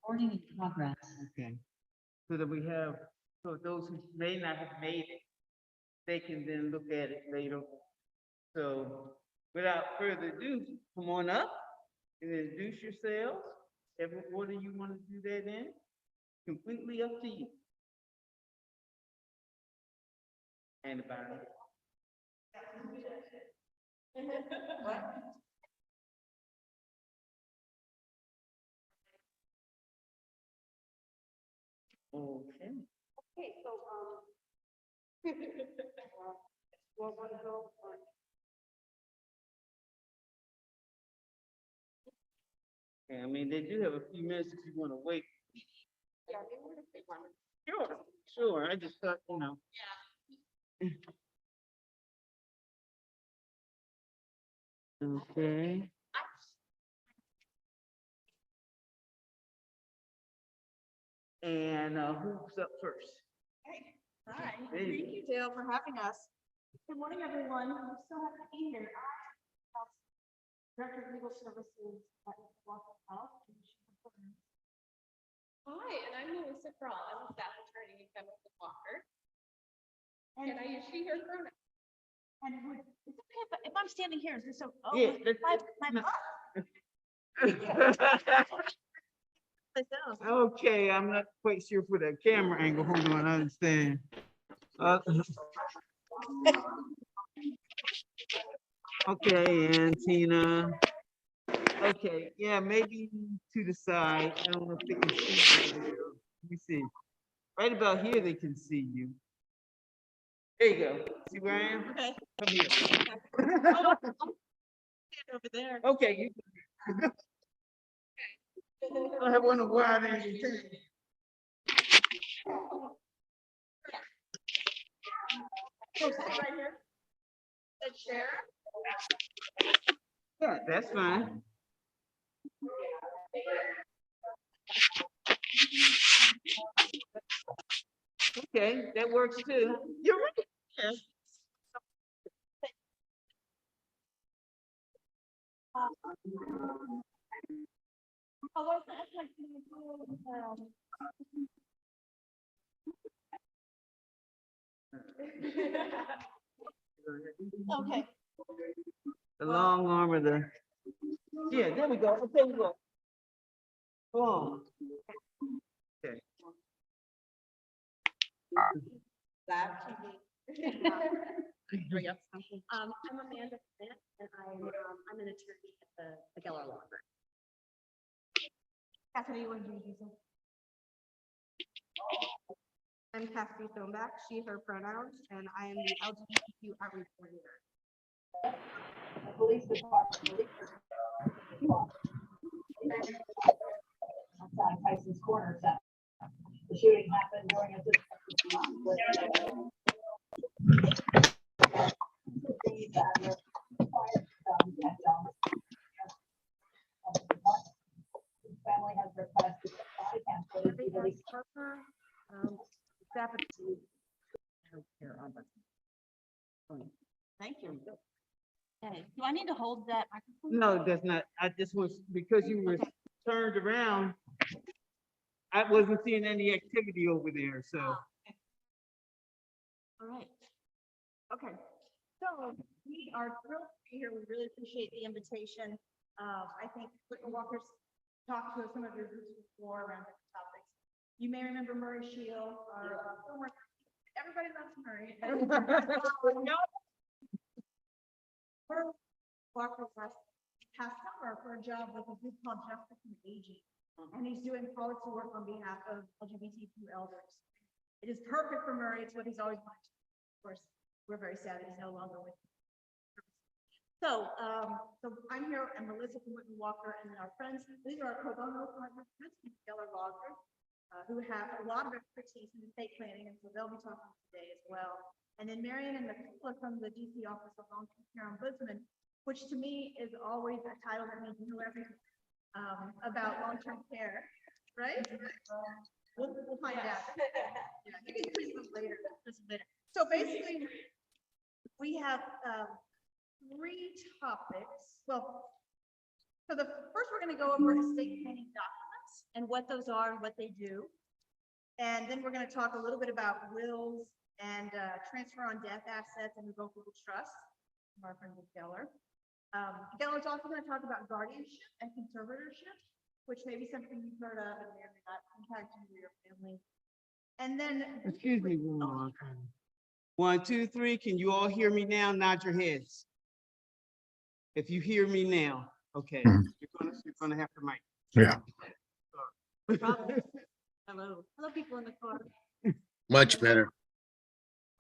Recording in progress. Okay. So that we have, so those who may not have made it, they can then look at it later. So without further ado, come on up and introduce yourselves. Every order you want to do that in, completely up to you. Anybody? Okay. Okay, so, we're gonna go on. I mean, they do have a few minutes if you want to wait. Yeah, they were the big one. Sure, sure. I just thought, Okay. And who's up first? Hi, There you thank you, Dale, for having us. Good morning, everyone. I'm so happy to be here. I'm Director of Legal Services at Walker Health. Hi, and I'm Melissa Kroll. I'm a staff attorney in Chemical Walker, and I use she, her pronouns. And it's okay if I'm standing here, is this so? Oh, Yeah, Okay, I'm not quite sure for that camera angle. Hold on, I understand. Okay, and Tina. Okay, yeah, maybe to the side. I don't know if they can see you. Let me see. Right about here, they can see you. There you go. See where I am? Okay. Come here. Stand over there. Okay. I wonder why they didn't take it. So sit right here. The chair. Yeah, that's fine. Okay, that works too. You're right. Yes. Okay. The long arm of the. Yeah, there we go. Okay, we go. Go on. Okay. There we go. I'm Amanda Smith, and I'm an attorney at the Geller Law Firm. Cassidy, you want to do this? I'm Cassidy Thornback, she, her pronouns, and I am the LGBTQ outreach coordinator. The police department. Outside Tyson's Corner set. The shooting happened during a. Family has requested body cam footage be released. Thank you. Okay, do I need to hold that microphone? No, that's not. I just was, because you were turned around, I wasn't seeing any activity over there, so. All right. Okay, so we are thrilled to be here. We really appreciate the invitation. I think Whitman Walker's talked to some of your groups before around different topics. You may remember Murray Shield, our former, everybody loves Murray. Murray Walker was past summer for a job with a group called Justice and Aging, and he's doing quality work on behalf of LGBTQ elders. It is perfect for Murray. It's what he's always wanted. Of course, we're very sad that he's no longer with us. So I'm here, and Melissa from Whitman Walker, and our friends. These are our pro bono partners, Geller Law Group, who have a lot of expertise in estate planning, and so they'll be talking today as well. And then Marion and Nicola from the DC Office of Long-Term Care Ombudsman, which to me is always a title that means you know everything about long-term care, right? We'll find out. Yeah, you can use them later. So basically, we have three topics. Well, so the first we're going to go over estate planning documents. and what those are and what they do. And then we're going to talk a little bit about wills and transfer on death assets and revocable trusts from our friend Geller. Geller's also going to talk about guardianship and conservatorship, which may be something you've heard of and may or may not impact you or your family. And then. Excuse me, one more time. 1, 2, 3. Can you all hear me now? Nod your heads. If you hear me now, okay. Mhm. You're gonna have to mic. Yeah, Hello. Hello, people in the car. much better.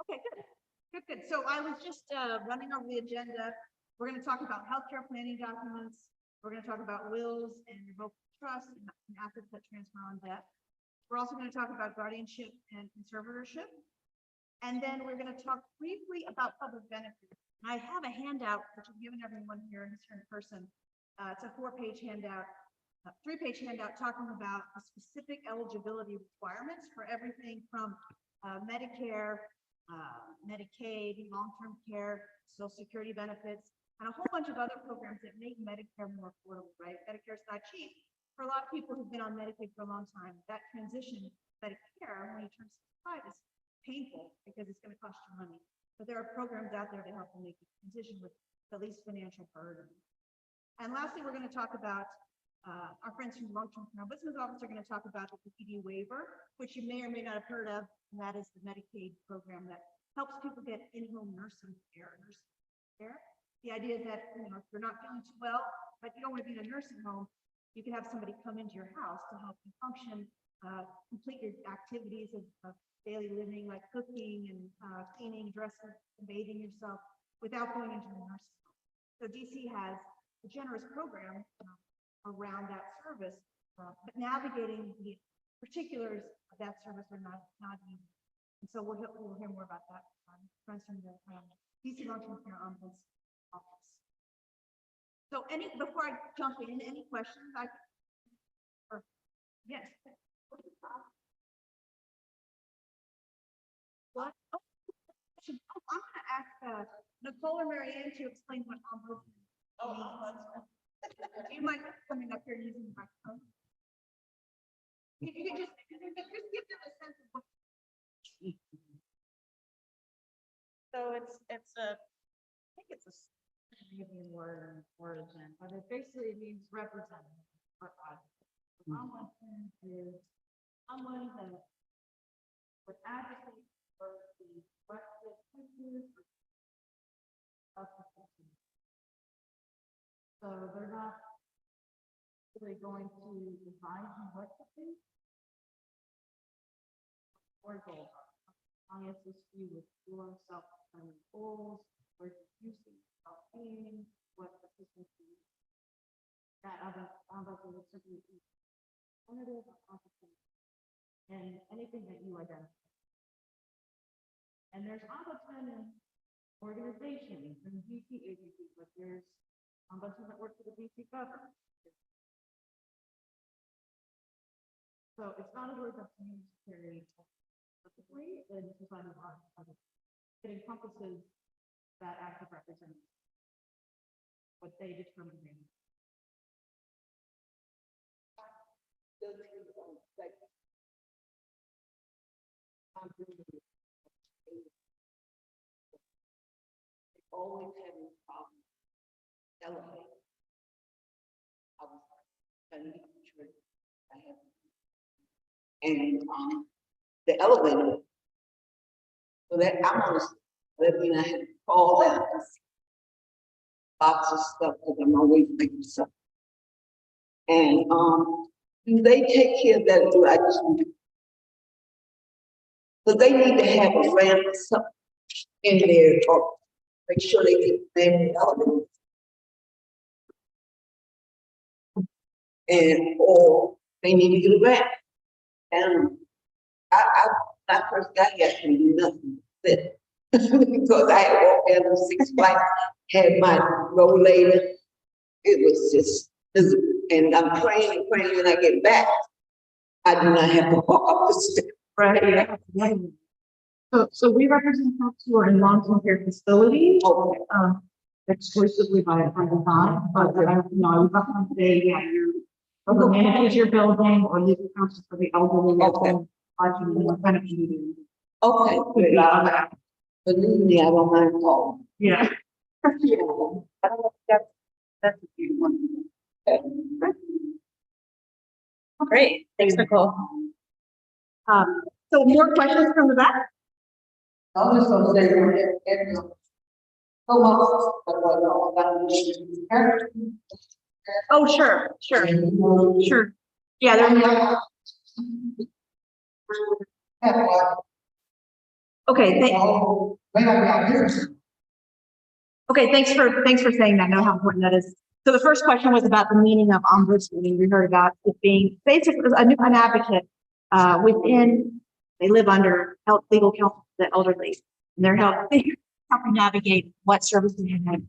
Okay, good. Good. So I was just running over the agenda. We're going to talk about healthcare planning documents. We're going to talk about wills and revocable trusts and assets that transfer on death. We're also going to talk about guardianship and conservatorship. And then we're going to talk briefly about public benefits. And I have a handout, which I've given everyone here in person. It's a 4-page handout, 3-page handout talking about the specific eligibility requirements for everything from Medicare, Medicaid, long-term care, Social Security benefits, and a whole bunch of other programs that make Medicare more affordable, right? Medicare's not cheap. For a lot of people who've been on Medicaid for a long time, that transition to Medicare when you turn 65 is painful because it's going to cost you money. But there are programs out there to help them make the transition with the least financial burden. And lastly, we're going to talk about our friends from the long-term care ombudsman's office are going to talk about the PPD waiver, which you may or may not have heard of, and that is the Medicaid program that helps people get in-home nursing care. The idea is that, you know, if you're not feeling too well, but you don't want to be in a nursing home, you can have somebody come into your house to help you function, complete your activities of daily living, like cooking and cleaning, dressing, and bathing yourself without going into a nursing home. So DC has a generous program around that service, but navigating the particulars of that service are not easy. And so we'll hear more about that friends from the DC Long-Term Care Ombuds office. So before I jump in, any questions? Yes. What? Oh, I'm going to ask Nicole or Marianne to explain what ombudsman means. Do you mind coming up here using the microphone? You can just give them a sense of what. So it's a, I think it's a Scandinavian word origin, but it basically means representative or ombudsman is someone that would advocate for the elected officials of the city. So they're not really going to advise you what to do or goals. I assist you with your self-determined goals, where you're using self-aim, what assistance you need. That ombudsman would simply be alternative or competent and anything that you identify. And there's ombudsman in organizations and DC agencies, but there's ombudsman that work for the DC government. So it's not a word that's used very specifically in society law. It encompasses that act of representation, what they determine. Always having problems elevating. I was studying church. I have, and the elevator. So that I'm on that mean I had to call out box of stuff because I'm always making stuff. And do they take care of that? Do I just need to? So they need to have a ramp or something in there or make sure they get the elevator. And or they need to get a ramp. And I first got here, I couldn't do nothing with it. Because I had walked down the 6 flights, had my rollator. It was just miserable. And I'm praying and praying when I get back. I do not have to walk up the stairs. Right, yeah. So we represent folks who are in long-term care facilities, Okay. exclusively by design, but, you know, I was up on today, yeah, or who manages your building, or legal counsel for the elderly. Okay. Kind of meeting. Okay, good. Believe me, I don't mind calling. Yeah. That's a good one. Great, thanks, Nicole. So more questions from the back? I'm just gonna say, Oh, sure, sure. Yeah, there. Okay, okay, thanks for saying that. I know how important that is. So the first question was about the meaning of ombudsman. We heard about it being basically an advocate within, they live under health legal counsel for the elderly. And they're helping navigate what services they have.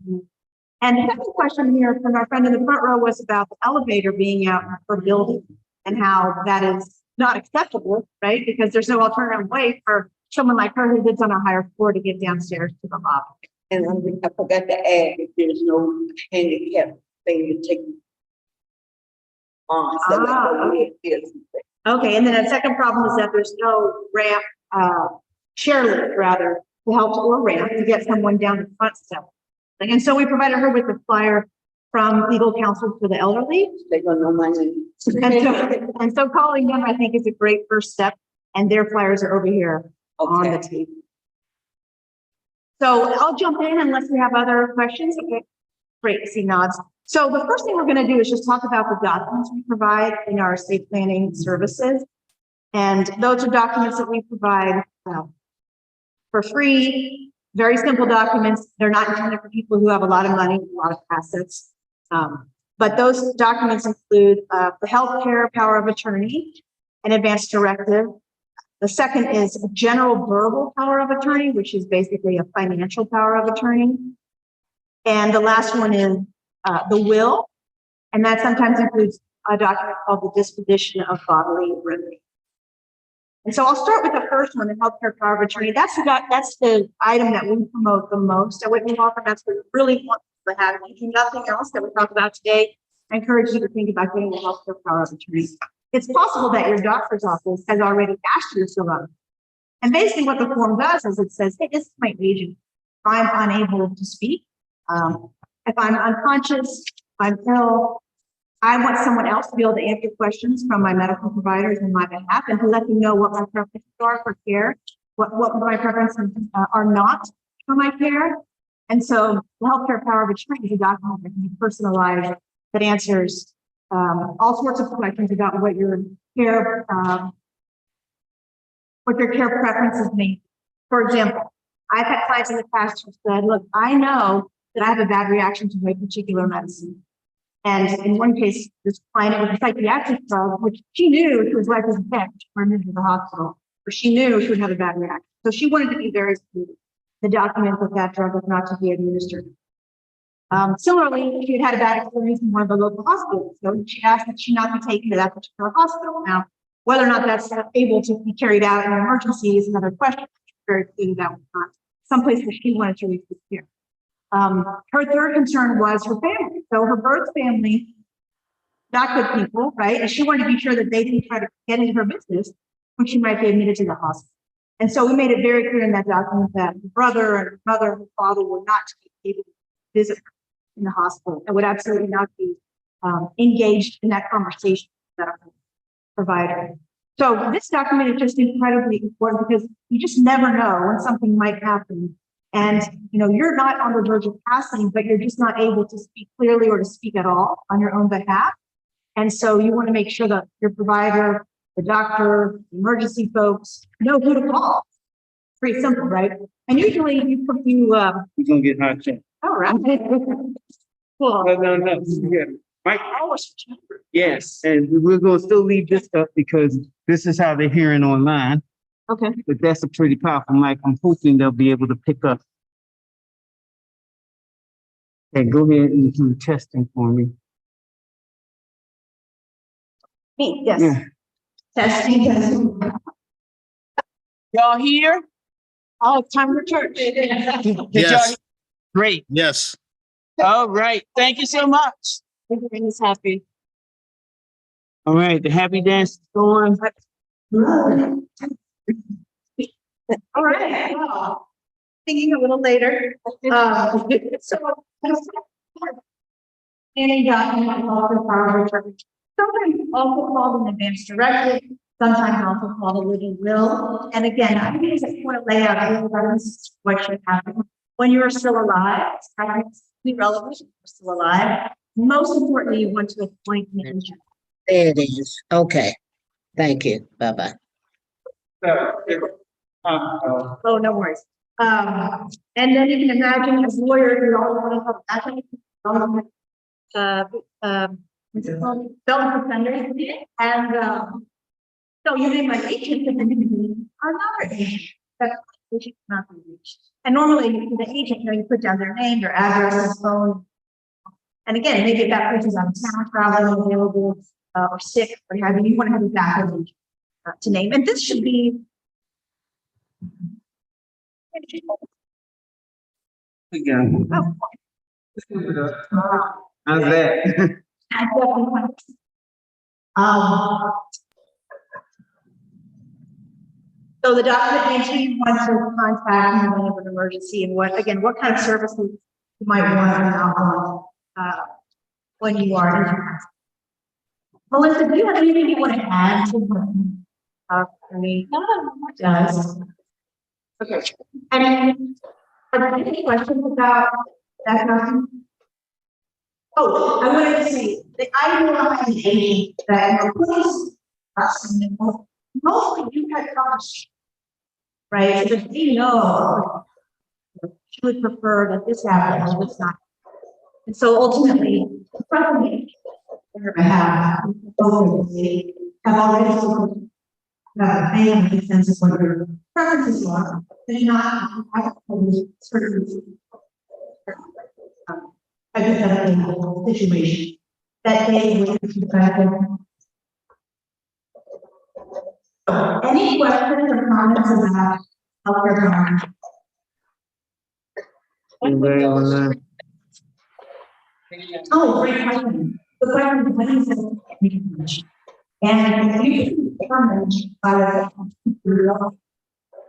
And the second question here from our friend in the front row was about the elevator being out per building and how that is not acceptable, right? Because there's no alternative way for someone like her who lives on a higher floor to get downstairs to the lobby. And I forgot to add, if there's no handicap thing to take on. So Okay. Okay, and then the second problem is that there's no ramp, chair lift rather, to help or ramp to get someone down the front step. And so we provided her with a flyer from legal counsel for the elderly. They gonna know my name. And so calling them, I think, is a great first step, and their flyers are over here on the table. So I'll jump in unless we have other questions. Okay, great, I see nods. So the first thing we're going to do is just talk about the documents we provide in our estate planning services. And those are documents that we provide for free, very simple documents. They're not intended for people who have a lot of money, a lot of assets. But those documents include the healthcare power of attorney, an advance directive. The second is a general verbal power of attorney, which is basically a financial power of attorney. And the last one is the will, and that sometimes includes a document called the disposition of bodily remedy. And so I'll start with the first one, the healthcare power of attorney. That's the item that we promote the most at Whtiman Law Firm. That's what we really want to have. If you do nothing else that we talk about today, I encourage you to think about getting the healthcare power of attorney. It's possible that your doctor's office has already asked you to fill out. And basically what the form does is it says, hey, this is my agent. If I'm unable to speak, if I'm unconscious, if I'm ill, I want someone else to be able to answer questions from my medical providers on my behalf and to let them know what my preferences are for care, what my preferences are not for my care. And so the healthcare power of attorney is a document that can be personalized that answers all sorts of questions about what your care preferences mean. For example, I've had clients in the past who said, look, I know that I have a bad reaction to my particular medicine. And in one case, this client was a psychiatric drug, which she knew she was likely to get when she went to the hospital, but she knew she would have a bad reaction. So she wanted to be very clear, the document that that drug was not to be administered. Similarly, she had a bad experience in one of the local hospitals. So she asked that she not be taken to that particular hospital. Now, whether or not that's able to be carried out in an emergency is another question. Very clear that was not someplace that she wanted to receive care. Her third concern was her family. So her birth family, not good people, right? And she wanted to be sure that they didn't try to get into her business when she might be admitted to the hospital. And so we made it very clear in that document that her brother and her mother and her father were not to be able to visit her in the hospital and would absolutely not be engaged in that conversation with that provider. So this document is just incredibly important because you just never know when something might happen. And, you know, you're not on the verge of passing, but you're just not able to speak clearly or to speak at all on your own behalf. And so you want to make sure that your provider, the doctor, the emergency folks know who to call. Pretty simple, right? And usually you We're gonna get hot check. all right. Cool. No. Yeah. Mike, Oh, yes, and we're gonna still leave this up because this is how they're hearing online. okay. But that's a pretty powerful mic. I'm hoping they'll be able to pick up. Okay, go ahead and do testing for me. Me, yes. Yeah. Testing. Y'all here? Oh, it's time for church. Did y'all Yes, hear? Great. yes. All right. Thank you so much. Everybody's happy. All right, the happy dance is going. All right, well, thinking a little later, so. Any document also power of attorney, sometimes also called an advance directive, sometimes also called a living will. And again, I think it's important to lay out everybody's what should happen when you are still alive. It's kind of relevant, when you're still alive. Most importantly, you want to appoint an agent. There it is. Okay. Thank you. Bye-bye. Oh, no worries. And then you can imagine as lawyers, you always want to have what's it called? Felon offenders. And, so you name an agent and then you can another agent. That's agent not be reached. And normally the agent, you know, you put down their name, their address, phone. And again, maybe if that person's on town, traveling, available, or sick, or you want to have a backup agent to name. And this should be. Again. Oh, How's that? So the document makes you want to contact you when an emergency and what kind of services you might want or not want, when you are in your house. Melissa, do you have anything you want to add to what, does? Okay. And are there any questions about that document? Oh, I wanted to say, the idea behind the agent that your police, mostly you had trust, right? So if you know, she would prefer that this happens, or this not. And so ultimately, the president, on her behalf, hopefully, have already spoken, may have made sense of what your preferences are, but not have certain hypothetical situation that they would any questions or comments about healthcare coverage? Anybody online? Oh, great question. The question is when is it? And you can determine by the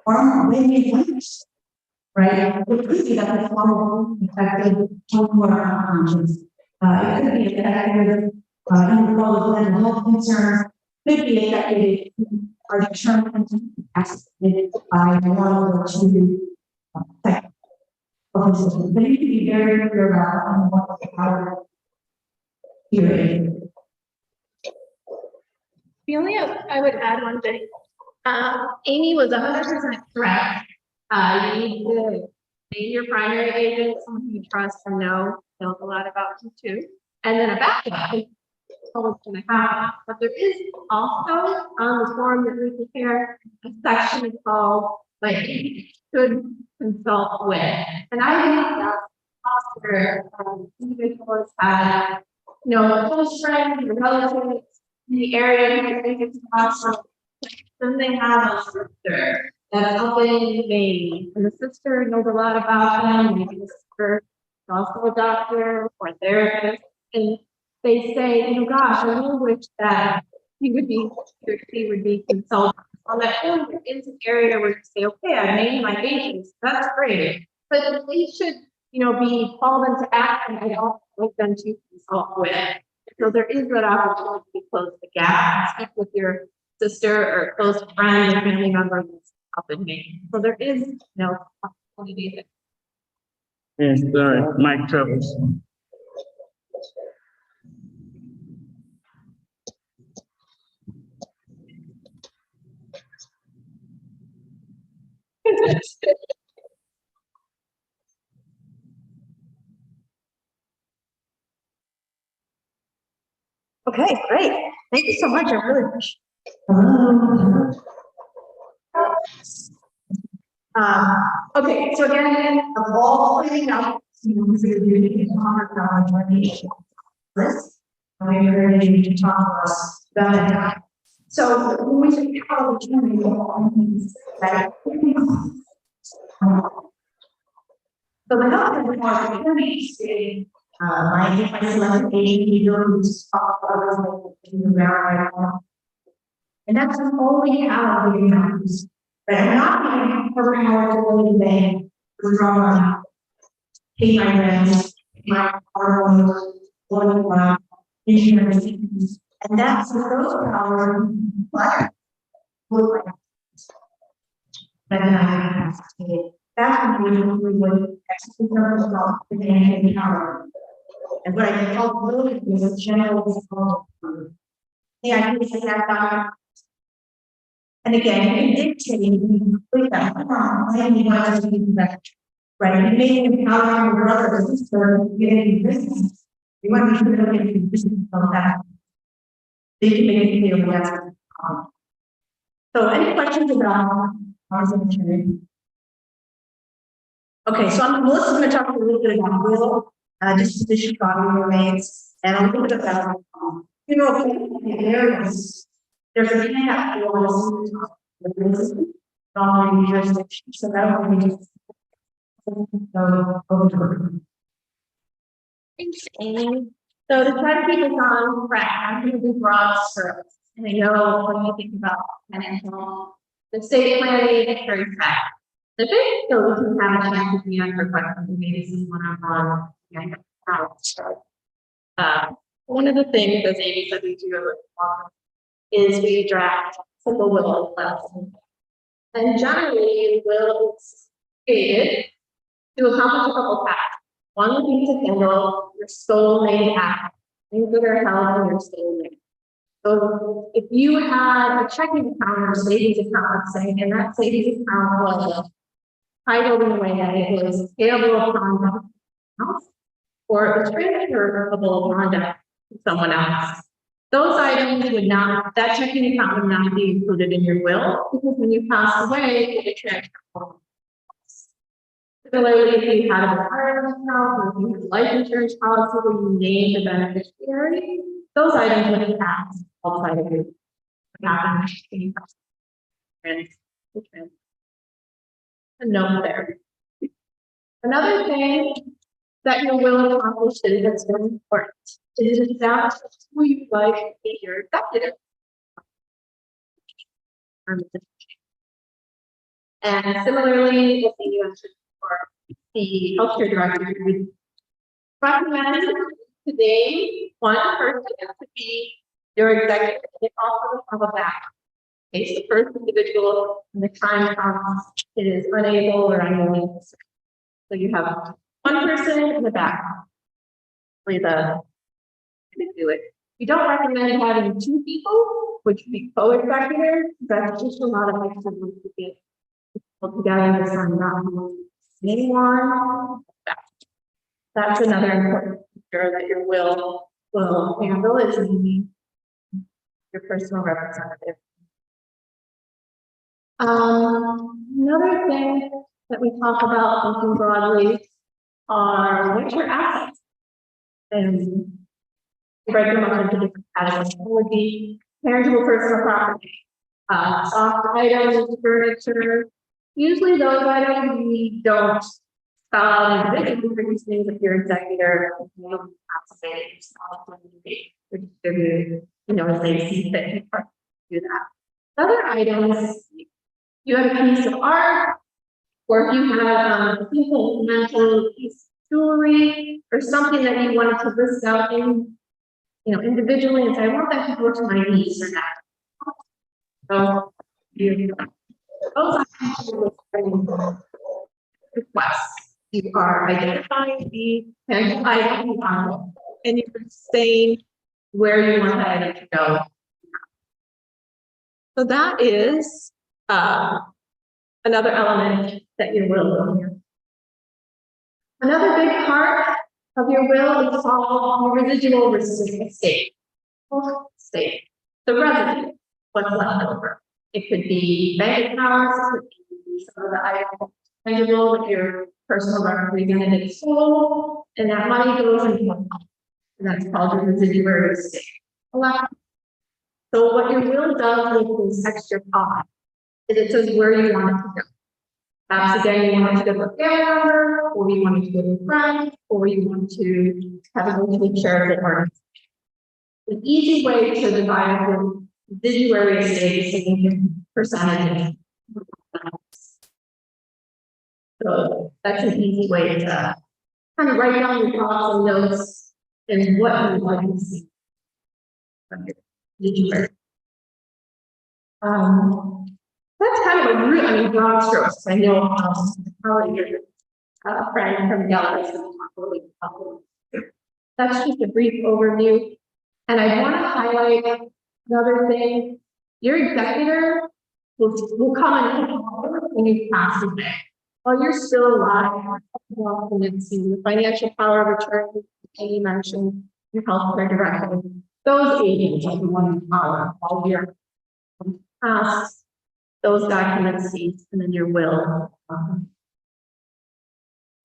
or when you want, right? It could be that the form affected more conscience. It could be affected involved mental health concerns. Could be affected are determined as by one or two factors. But you can be very clear about what the power hearing. The only I would add one thing. Amy was 100% correct. You need to name your primary agent, someone you trust and know knows a lot about you too. And then a backup. But there is also on the form that we prepare a section called like should consult with. And I think that's where individuals have, you know, close friends or relatives in the area who think it's possible. Then they have a sister that's helping me, and the sister knows a lot about them. Maybe the sister is also a doctor or a therapist, and they say, you know, gosh, I really wish that he would be, or she would be consulted on that form. There is an area where you say, okay, I named my agents, that's great, but they should, you know, be called into action. I don't like them to consult with. So there is that opportunity to close the gap, speak with your sister or close friend or family member that's helping me. So there is no opportunity. Yes, sorry, mic troubles. Okay, great. Thank you so much. I really appreciate it. Okay, so again, of all cleaning up, you know, so you're doing list. I'm ready to talk to us about that. So when we say how the training, so the health and attorney My selected agent, you know, who's talked to others, in the right now. And that's only how we use. But I'm not going to her power to really make withdraw money, pay my rent, my car loan, my insurance, and that's the those power. But then I have to take that's when we would execute numbers about the financial power. And what I call really is a general. Yeah, I think that. And again, you can dictate, you can complete that, when you want to do that. Right, you may empower your brother or sister, get into business. You want to get into business on that. They can make it clear what that's. So any questions about housing? Okay, so Melissa's going to talk a little bit about will, disposition property remains, and a little bit about, areas. There's a cap for jurisdiction, so that would be just. Thanks, Amy. So to try to keep us on track, I'm going to do broad strokes. And I know when you think about financial, the state planning is very fast. The big, so we can have a chance to be on for questions, and maybe some one-on-one. One of the things, as Amy said, we do is we draft simple will lesson. And generally, will is created to accomplish a couple tasks. One would be to handle your sole main task, things that are held in your sole main. So if you had a checking account or savings account, let's say, and that savings account was titled in a way that it was payable upon house or a transferable upon death to someone else. Those items would not, that checking account would not be included in your will because when you pass away, it transferable. Similarly, if you had a retirement account or if you had a life insurance policy where you named the beneficiary, those items would be passed outside of your a note there. Another thing that your will accomplishes that's very important is to establish who you like to be your executive. And similarly, if you mentioned for the healthcare director, we recommend today one person to be your executive. It also have a back. Okay, so the first individual, when the time comes, it is unable or unwilling. So you have one person in the back. Do it. We don't recommend having two people, which would be co-executors. That's just a lot of activity to get people together. So not anyone. That's another important feature that your will handle is your personal representative. Another thing that we talk about thinking broadly are what's your assets, and break them up into different categories. It would be tangible personal property, soft items, furniture. Usually those items we don't spell out individually for these things. If you're executor, you have to say it yourself when you distribute, as they see fit, you do that. Other items, you have a piece of art, or if you have a simple mental piece of jewelry, or something that you wanted to list out in, individually and say, I want that to go to my niece or that. So those requests. You are identifying the tangible item and you're saying where you want that item to go. So that is another element that your will will here. Another big part of your will is called your residual estate. The residue, what's left over. It could be bank accounts, it could be some of the items tangible that your personal representative sold, and that money goes into one. And that's called your residual estate. So what your will does with this extra pot is it says where you want it to go. Perhaps again, you want to go with family member, or you want to go with friend, or you want to have a go to charity or an easy way to divide up your visuary estate saving percentages. So that's an easy way to kind of write down your thoughts and notes and what you would like to see. Visuary. That's kind of a real, I mean, broad strokes. I know, probably your friend from Gallup is going to talk a little bit about it. That's just a brief overview. And I want to highlight another thing. Your executor will come in when you pass away. While you're still alive, the financial power of attorney, you mentioned, your healthcare director, those agents are the ones in power while you're passed. Those documents cease, and then your will. A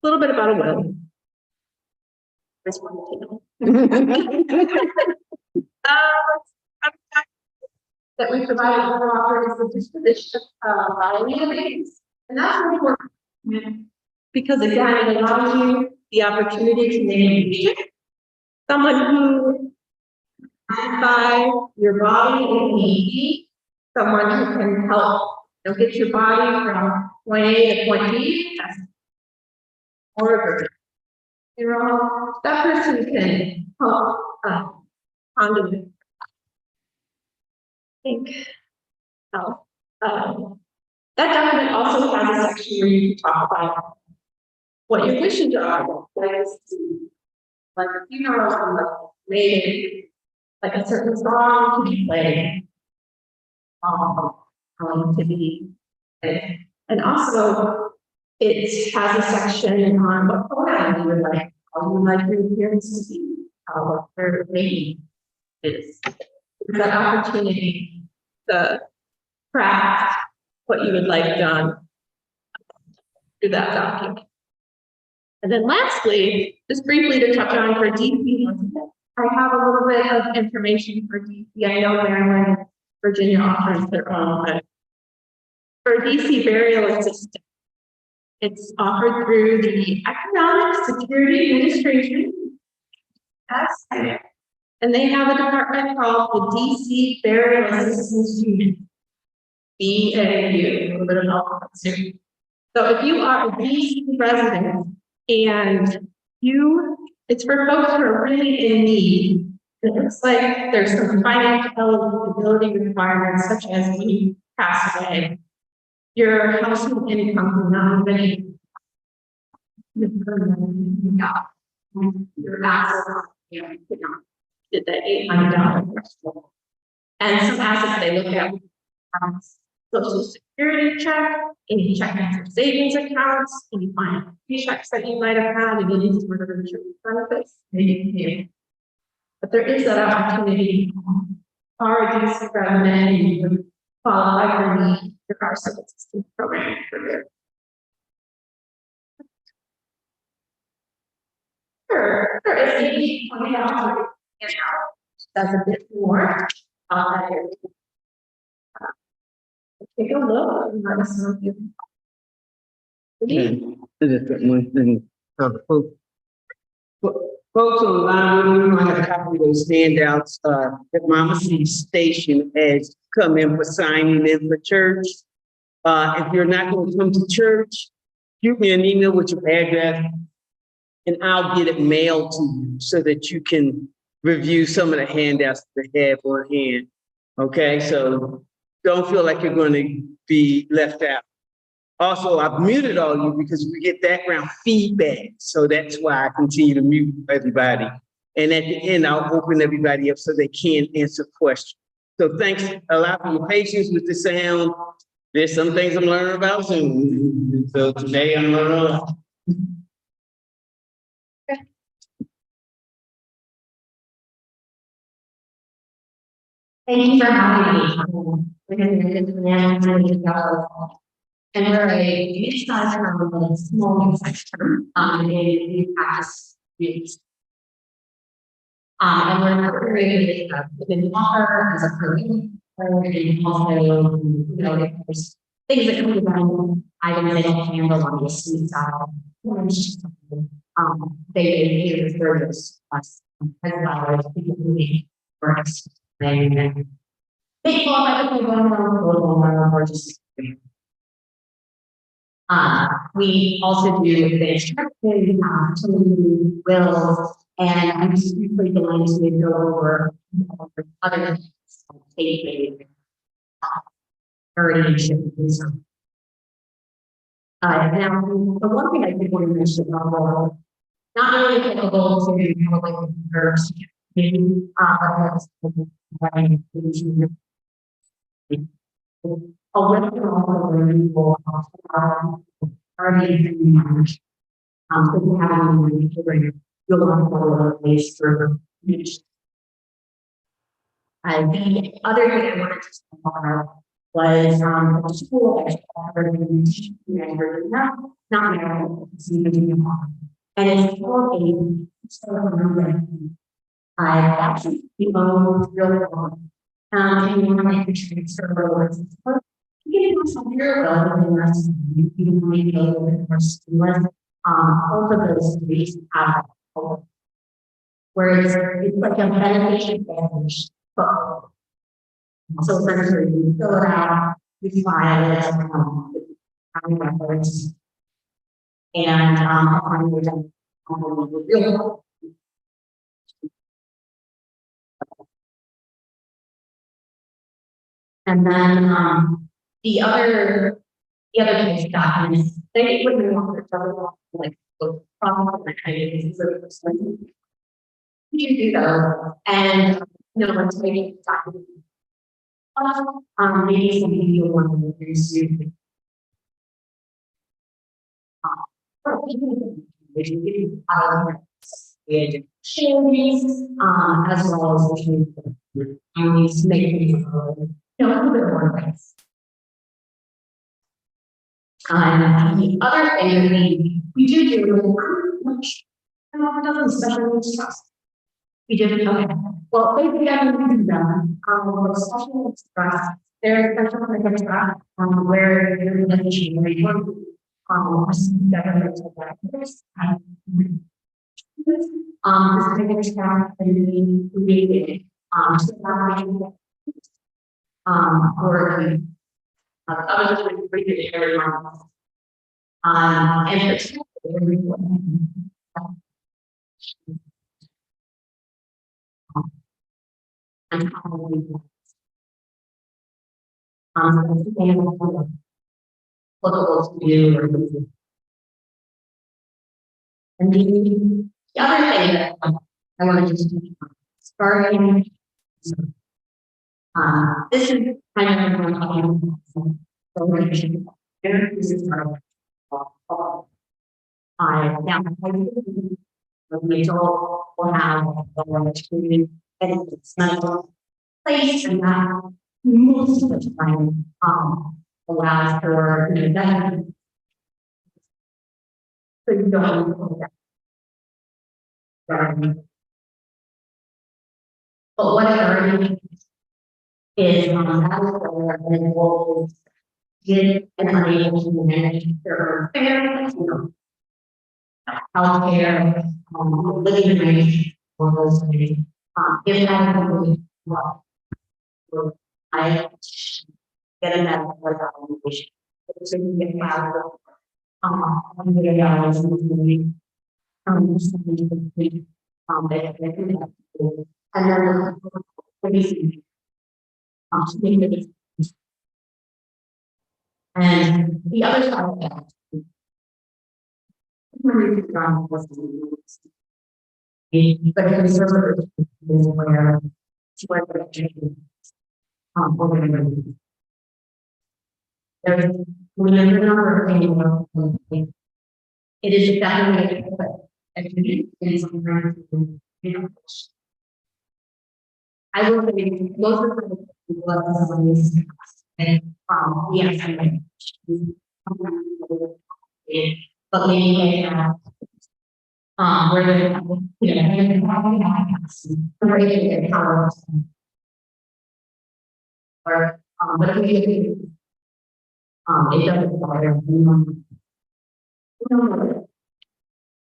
little bit about a will. Just wanted to know. That we provide other offers of disposition of bodily remains, and that's important because again, it allows you the opportunity to name an agent, someone who by your body in need, someone who can help get your body from point A to point B. Or that person can help conduit. Think. Oh, that document also has a section where you can talk about what your wishes are, like a funeral, maybe like a certain song to be played, to be, and also it has a section on what program you would like, how you would like your appearance to be, what your maybe is. That opportunity to craft what you would like done through that document. And then lastly, just briefly to touch on for DC, I have a little bit of information for DC. I know Maryland, Virginia offers their own, but for DC burial assistance, it's offered through the Economic Security Administration. And they have a department called the DC Burial Assistance Unit. BAU, a little bit of alphabet soup. So if you are a DC resident and it's for folks who are really in need, it looks like there's some financial eligibility requirements, such as when you pass away, your household income will not be your assets, did the $800. And some assets they look at Social Security check, any checkings or savings accounts, any final checks that you might have had, and any sort of insurance benefits, maybe. But there is that opportunity for a DC resident and you would qualify for the car service assistance program for your. Sure, if you point out, that's a bit more. Take a look. And let us know if you. One thing, folks online, we might have a copy of those handouts, that Mama C Station has come in for signing in for church. If you're not going to come to church, shoot me an email with your address and I'll get it mailed to you so that you can review some of the handouts that they have on hand. Okay, so don't feel like you're going to be left out. Also, I've muted all you because we get background feedback. So that's why I continue to mute everybody. And at the end, I'll open everybody up so they can answer questions. So thanks a lot for your patience with the sound. There's some things I'm learning about soon. So today I'm learning a lot. Thank you for having me. We're going to get into and we're a mid-sized firm, small sector, and we practice reviews. And we're creating within offer as a program, and also, there's things that come about items they don't handle on the sweet side. They refer this us as well as people who need works. They call that the one or just. We also do the instruction, wills, and I'm just briefly going to go over other state heritage. Now, the one thing I did want to mention about not really applicable to public verbs, a webinar learning for already so you have you'll want to place for each. The other thing I wanted to talk about was the school and it's called a actually really long. And you want to transfer you can do some here, you can make it a little bit more seamless. Both of those things have where it's like a beneficial damage. So essentially you fill it out, you file it, having records, and finally done real. And then the other basic documents, they wouldn't want to tell like the problem that kind of you can do those and let's make document. Maybe something you'll want to pursue. As well as making a little bit more nice. The other thing we do much, it doesn't special needs trust. We did okay. Well, maybe I can do them. Special needs trust. There's special needs trust where you're relationship where you want government practice. This is trust can be created or others would read it very much. And applicable to you. And the other thing that I want to just starting. This is kind of this is now the adult will have and it's not place and that most of the time allows for that. So you don't but what I already is and will get and unable to manage their affairs, healthcare, living arrangements, all those things. If that really well, I get a medical evaluation. So you get $500 and then and the other side of that, but a conservative is where there's a number of things. It is definitely I will say most of the was and yes, but maybe they have where they or but It doesn't require minimum.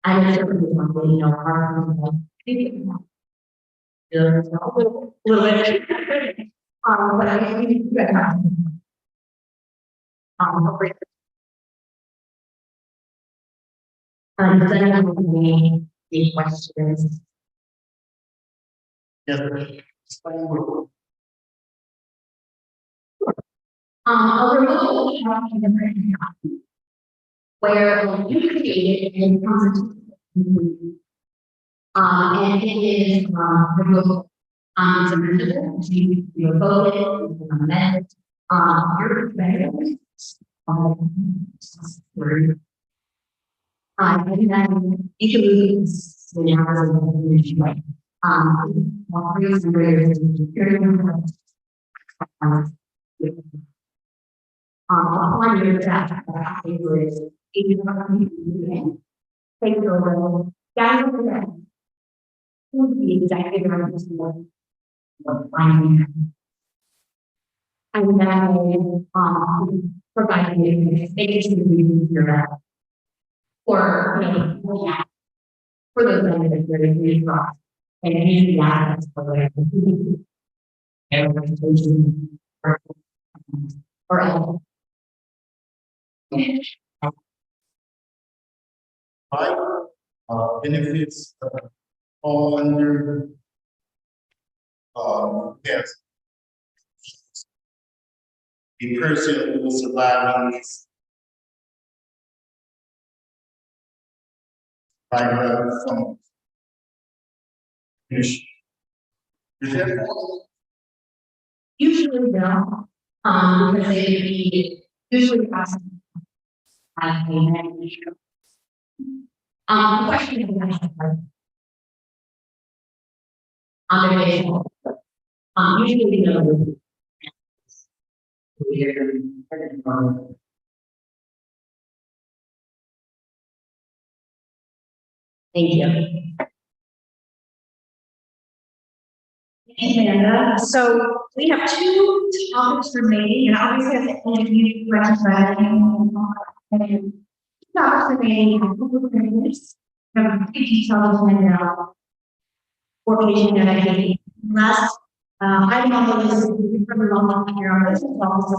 And it's certainly something, you know, our. There's a little bit. But I think you could have. Does anyone have any questions? Yes. We're looking at a different copy where you create it and it comes into. And it is, removal. It's a renewal, you vote it, you can amend it. Your perspective. And then you can move this, you know, as a definition, right? One reason where it's upon your death, is if you want to take it over, guys, would be exactly right to what finding. And then, providing you space to be your or, you know, yeah, for those benefits that are used for us. And use the assets for the and reputation or else. Benefits fall under yes. The person who is surviving is from is that Usually no, because they would be usually asked. I think that we should. The question is, usually we know. Thank you. Amanda, so we have two topics remaining, and obviously at the end of you questions that topics remaining, details and for patient dedicated. Last item on the list is from the long here on this is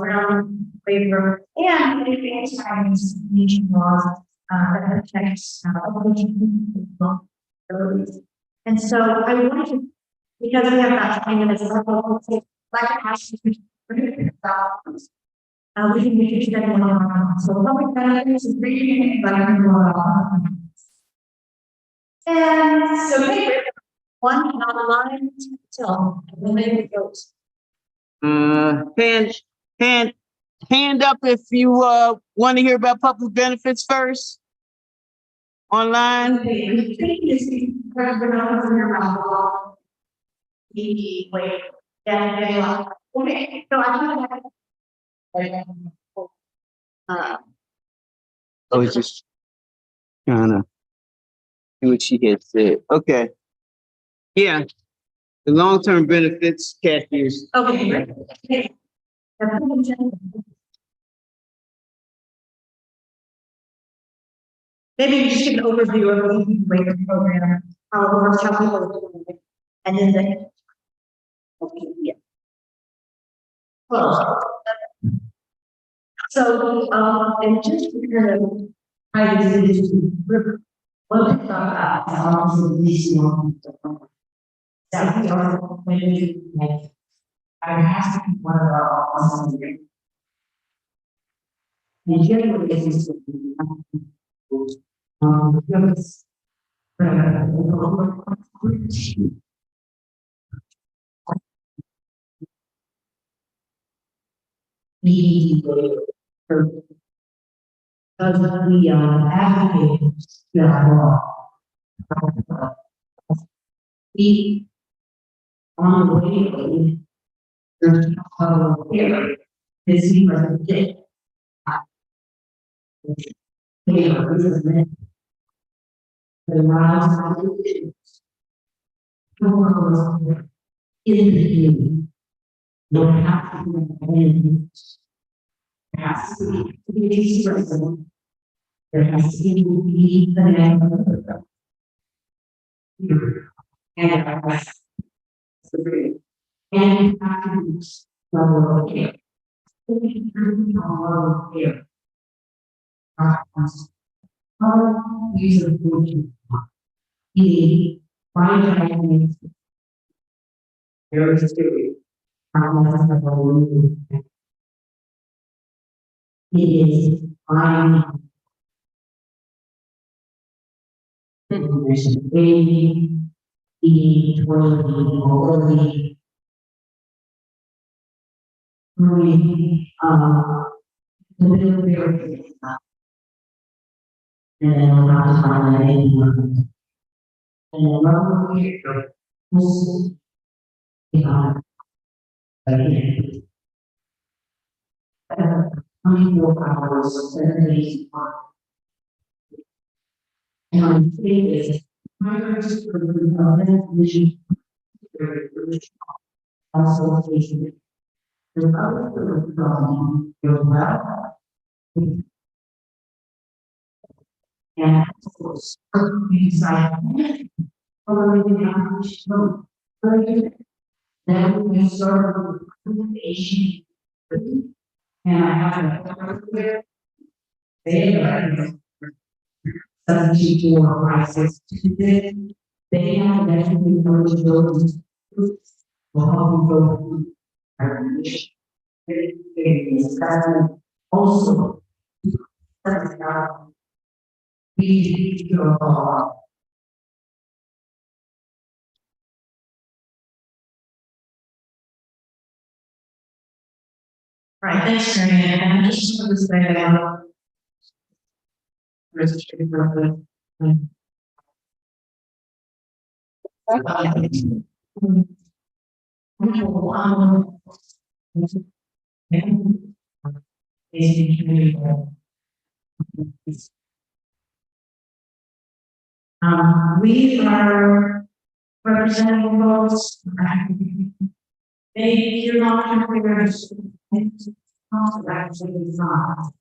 around waiver and advanced guidance nation laws that protects and so I wanted to, because we have about 20 minutes, I'd like to ask you we can make it together one. So public benefits is reading and so one on the line till when they vote. Hand up if you want to hear about public benefits first. Online. Okay, so I I was just trying to see what she had said. Okay. Yeah. The long-term benefits cashiers. okay, great. Okay. Maybe you just give an overview of the waiver program, how it works, how people are doing it, and then the. Okay, yeah. Well, so, and just to kind of, I just, what about, this one. That we are maybe like, I have to be one of our awesome. And generally, this is. Yes. Because we advocate, we on the way, there's here, this is it. The rise in the community. Don't have to be has to be a DC resident. There has to be the name of the. And and attributes level of care. Level of care. Use of food. E. Fine. There is two. It is fine. There's an A, E, 20, orally. The middle period. And then around time, and around here, most, again. 24 hours, 7 days. And I'm saying is, my first vision. Also, facing the other problem, your well. And of course, we decide. Then we start Asian. And I have a clear. They are 74 prices. They have definitely eligibility. Will help you go. Also. We go. Right, thanks, Mary, and I just want to say that. We are representing those. Maybe you're not familiar with actually not.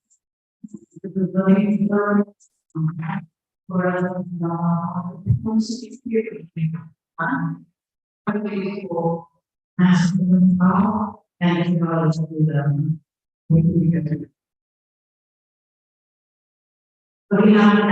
But we have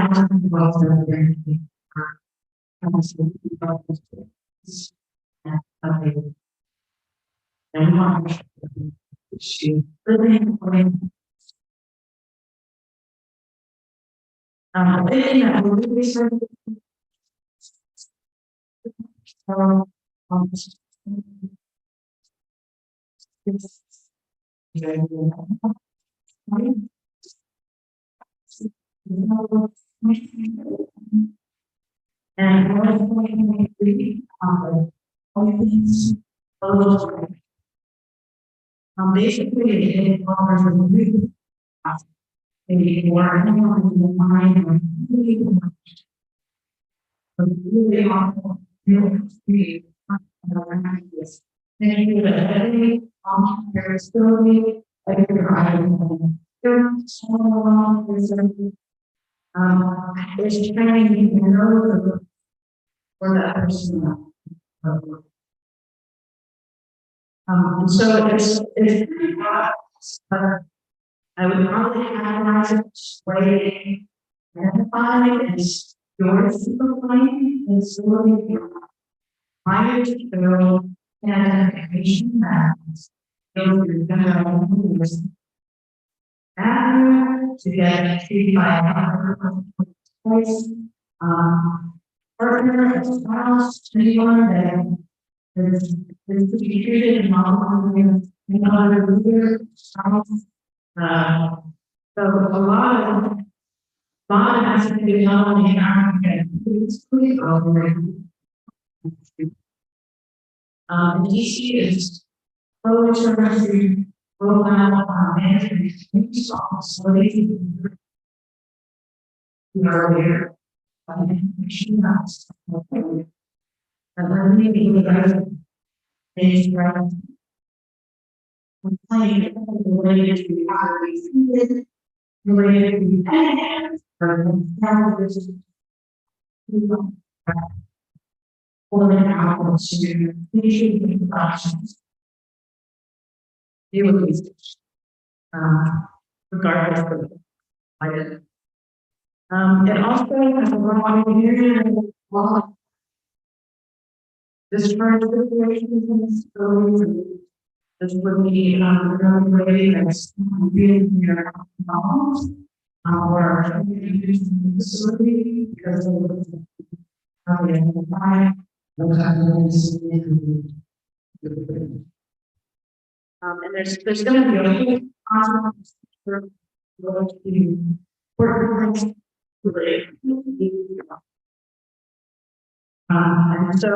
basically, it offers maybe more anyone in the mind or but really awful, really yes. Then you get a headache, there is still like your item. There's training in order for that person. So it's pretty hard, but I would probably categorize it way identified as your superplane and slowly prior to the identification that those are going to get treated by another place, partner, a spouse, anyone that is to be treated in another leader, spouse. So a lot has to be not only it's clear already. DC is low to roll out management facilities. We are aware of information that's and then maybe the other things right. complaint related to how we treated, related to finance, or out to issue options. Deal with these, regardless of item. It also has a lot of here, this current situation is early. This would be, really as really your knowledge, or facility, because of how they identify those items. And there's going to be a whole process for going to work and so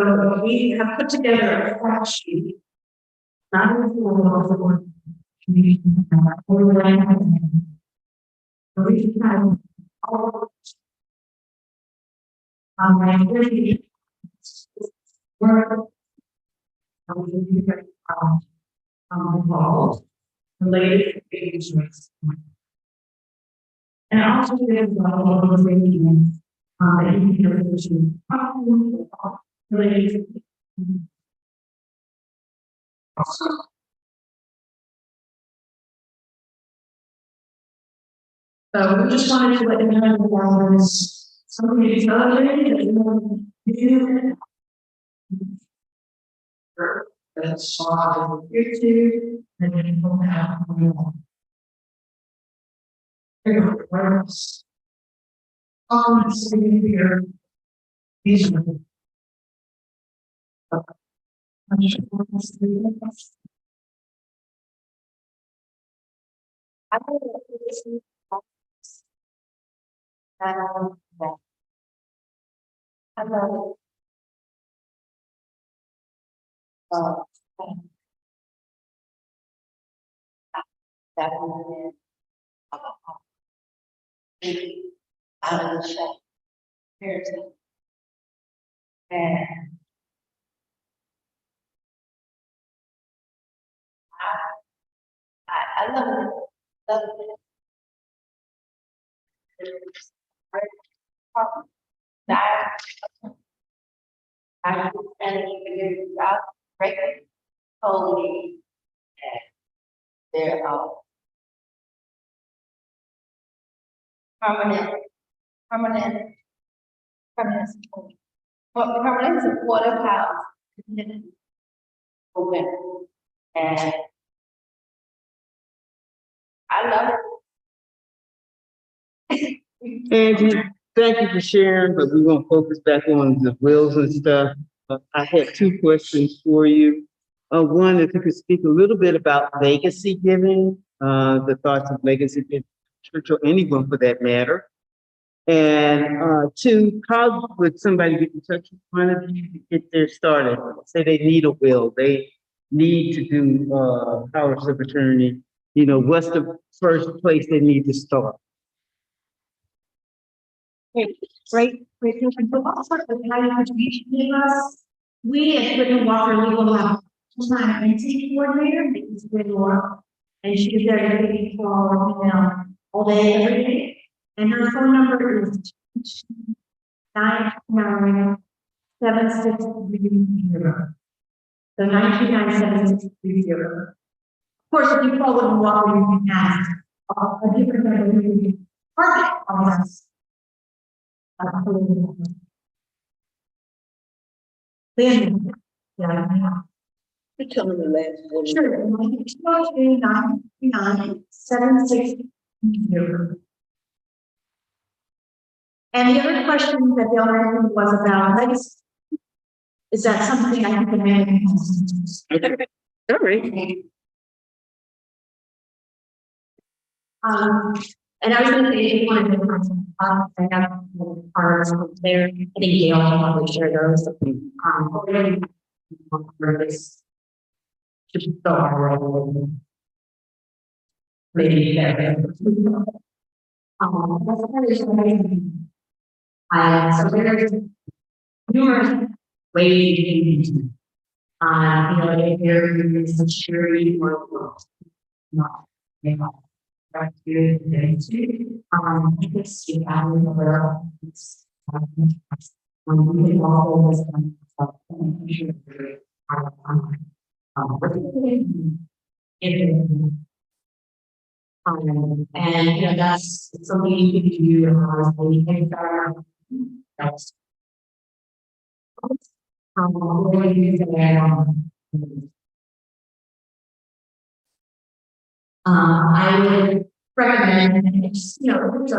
we have put together a fact sheet, not only for community, but we have all work involved related to engagements. And also there's a lot of things that you can related to so we just wanted to let you know that there was something accelerated that you want to do. That's why here too, and then you don't have more. Here. These are. I don't know if this is hello. That one out of the shop. Here's it. And I love it. Love it. That I and you out right totally they're permanent support. But permanent support of house open and I love it. Angie, thank you for sharing, but we won't focus back on the wills and stuff. I had two questions for you. One, if you could speak a little bit about legacy giving, the thoughts of legacy giving, church or anyone for that matter. And two, how would somebody get in touch with one of you to get their started? Say they need a will, they need to do powers of attorney. You know, what's the first place they need to start? Great. So also the value contribution gave us, we at Whtiman Walker Legal have full-time intake coordinator, because we're Laura, and she is there to be call, all day, every day. And her phone number is 929-7630. So 929-7630. Of course, if you call Whtiman Walker, you can ask a different department on us. Then, yeah. You tell me the last one. Sure. 929-7630. And the other question that the other one was about legacy. Is that something I can manage? Okay, all right. And I was going to say, if you wanted to, I have cards there. I think Gail will probably share those. This just start. Maybe there. So there's numerous ways you can, if you're security or not, you know, back to the industry. I guess you have another. When we all this kind of stuff, I'm sure very hard and you know, that's something you can do as a think that's really using it I would recommend, it's, you know, there's a,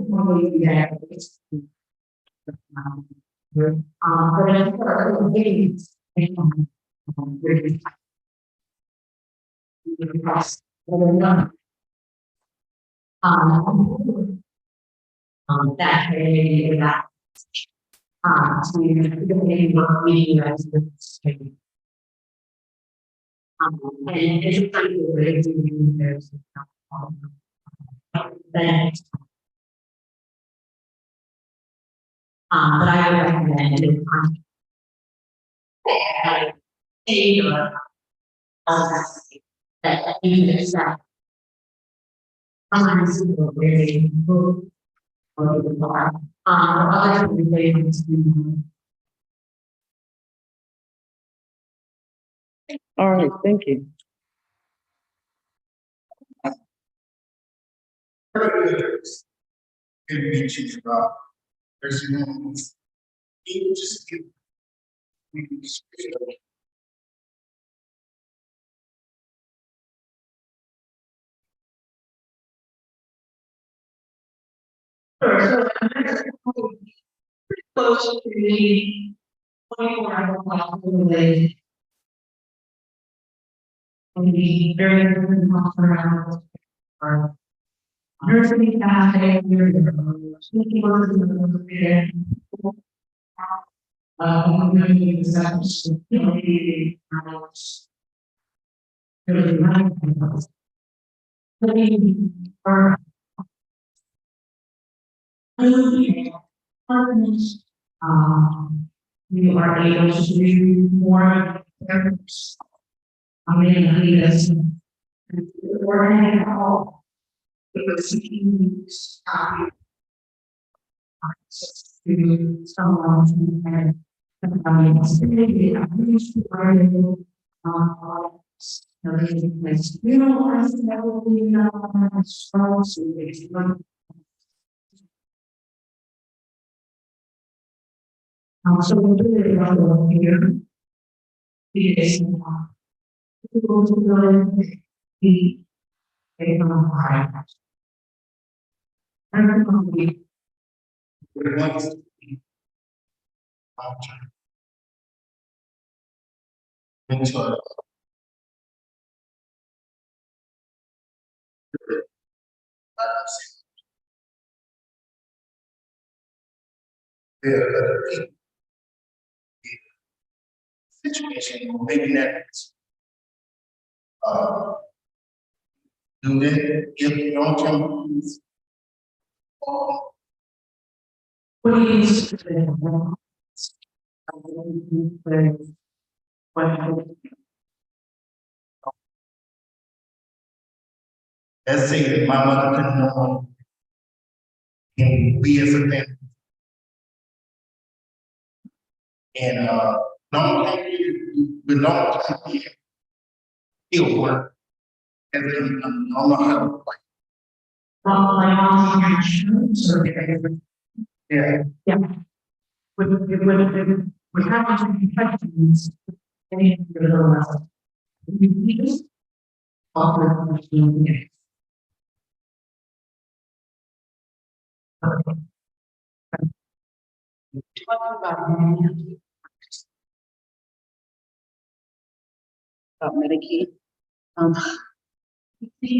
probably that it's, but I think for things, really, across, that maybe that, so you can maybe work meeting residents. And it's a pretty good way to do there's then but I would recommend it that you can accept. Sometimes people really move or the bar. Other things to All right, thank you. Can be chief about nursing homes. You just give. We can just. close to the 24-hour clock related. And the very around or nursing staff, speaking workers in the field. Really we are able to do more therapies. I mean, this organic all because he's to someone and I mean, it's really I'm used to learning you know, I think that will be strong so it's so we'll do it right here. Because people to learn the high. And we Mentor. The situation, maybe that. Do they give long-term? please. Let's say that my mother couldn't know. And we as a family. And long term care still work. And then I don't know how to like. My mom insurance or Yeah. yeah. Would have to be questions. Any of the we just offer About Medicaid.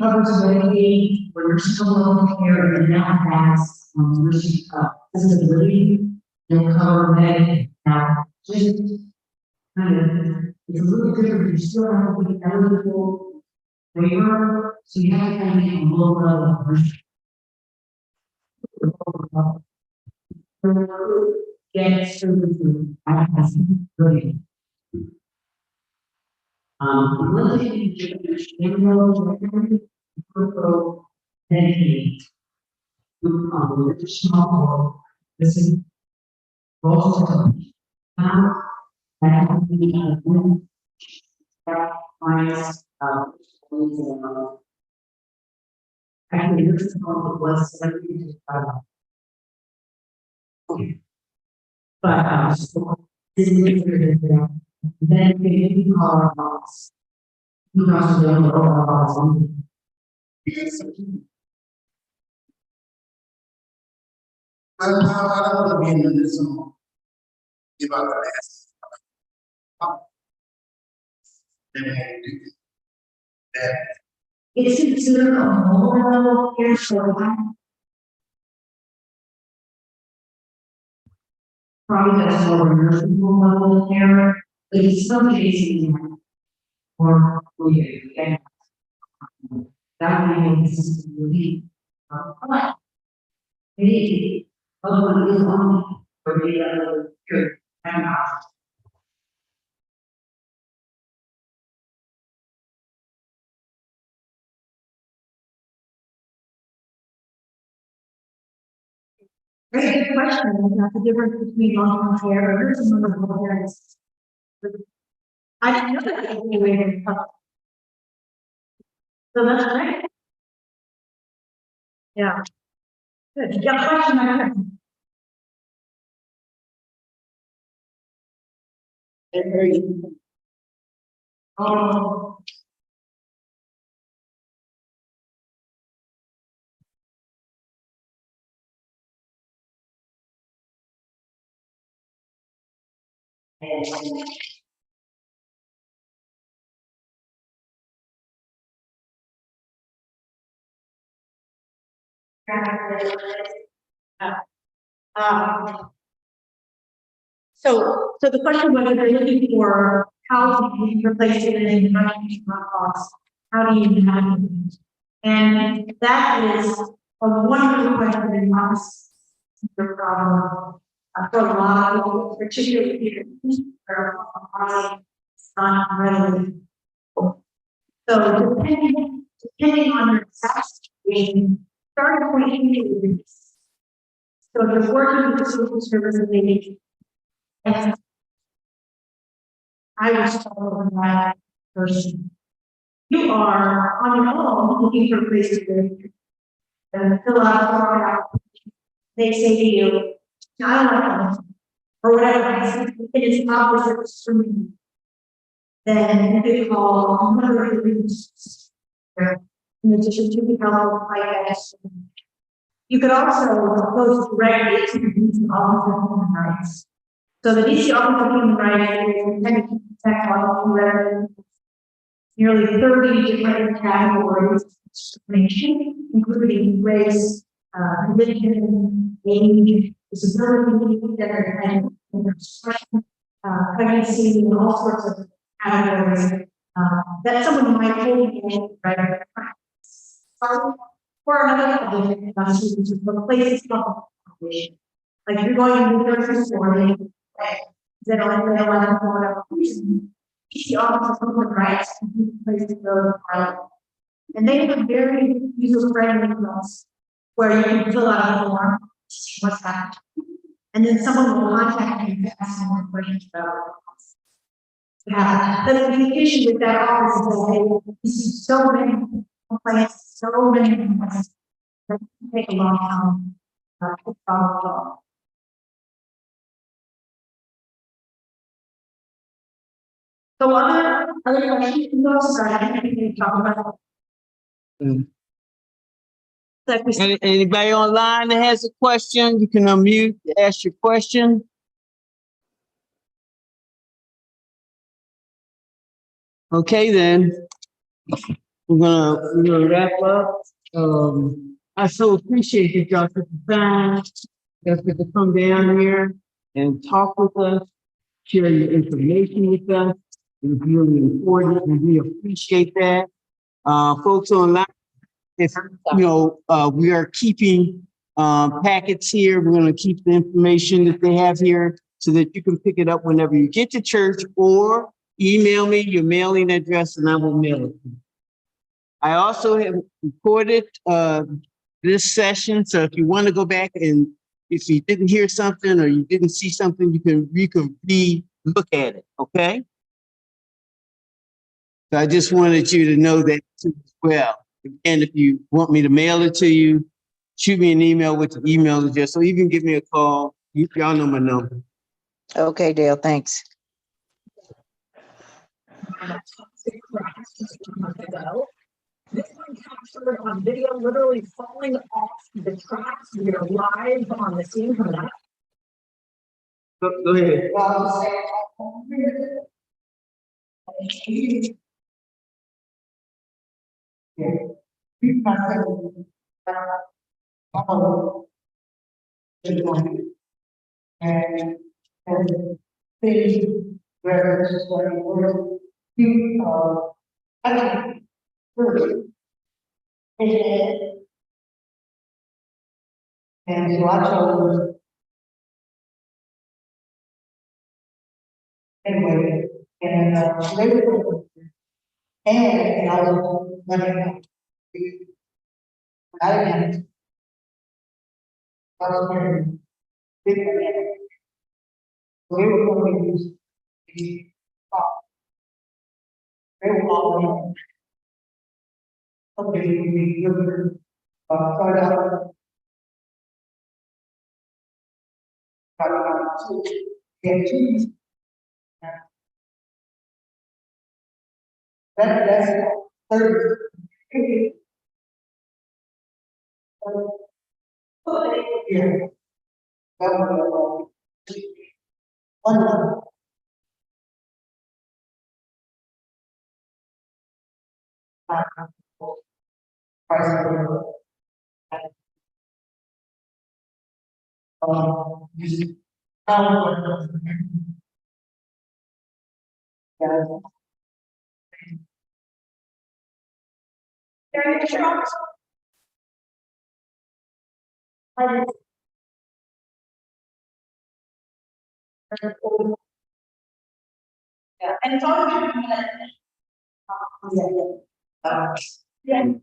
covers Medicaid, where you're still on care and now has disability, they'll cover Medicaid. Now, just kind of, it's a little different, you still have to be eligible waiver, so you have to kind of make a low level get services. I have really. One thing you should understand, purple, Medicaid, additional, this is also, that can be, that minus, actually, this is what was, but, so, this is, then we call our boss. We cross the overall. Yes. I don't want to be in this zone. Give out the ass. Then they do that. It's considered a moral care for probably that's more nursing home level care, but it's some cases or we can that would be consistent relief. But it is other is only for the other good and not. Very good question, about the difference between long-term care and nursing home care. I didn't know that. So that's great. Yeah. Good. You got a question? I got it. Oh. So the question was, they're looking for how to replace it in running costs. How do you manage it? And that is a wonderful question in us. For a lot of people, particularly people are not readily. So depending on your exact situation, starting point is. So if you're working with the social services agency, and I was told by that person, you are on your own looking for a place to live and fill out a form. They say to you, I don't like them, or whatever, it is opposite for me. Then you could call another resource. In addition to the help, I guess. You could also propose directly to the DC Office of Human Rights. So the DC Office of Human Rights is intended to protect all residents. Nearly 30 different categories of discrimination, including race, religion, age, disability, gender, and expression, pregnancy, and all sorts of categories that someone might hold in right practice. For another students for places of population. Like you're going to the grocery store, they don't have a DC Office of Human Rights, place to go. And they have a very user-friendly process where you can fill out a form, see what's happening. And then someone will contact you to ask more questions about it. But the communication with that office is that they see so many complaints, so many complaints, that take a long time to follow up. So other questions, sorry, I think we talk about. Like we said, Anybody online that has a question, you can unmute, ask your question. Okay, then. We're gonna wrap up. I so appreciate that y'all took the time just to come down here and talk with us, share your information with us. It's really important, and we appreciate that. Folks online, if we are keeping packets here. We're going to keep the information that they have here so that you can pick it up whenever you get to church, or email me your mailing address and I will mail it. I also have recorded, this session, so if you want to go back and if you didn't hear something or you didn't see something, you can look at it, okay? So I just wanted you to know that too as well. And if you want me to mail it to you, shoot me an email with the email address, or you can give me a call. Y'all know my number. Okay, Dale, thanks. This one captured on video, literally falling off the tracks. We are live on the scene for that. Go ahead. And so I told anyway, and they were, and I was letting I didn't. I was very big. We were going to use the they were all somebody would be good, start out. That's 30. Yeah. One. Yeah, and it's always been yeah.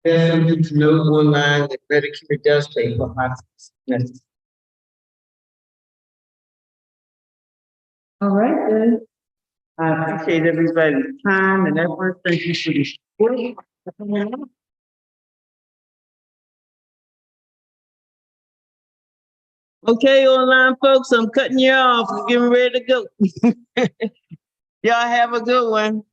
There's something to note online that Medicare does pay for hospitals. All right, then. I appreciate everybody's time and effort. Thank you for the support. Okay, online folks, I'm cutting you off. I'm getting ready to go. Y'all have a good one.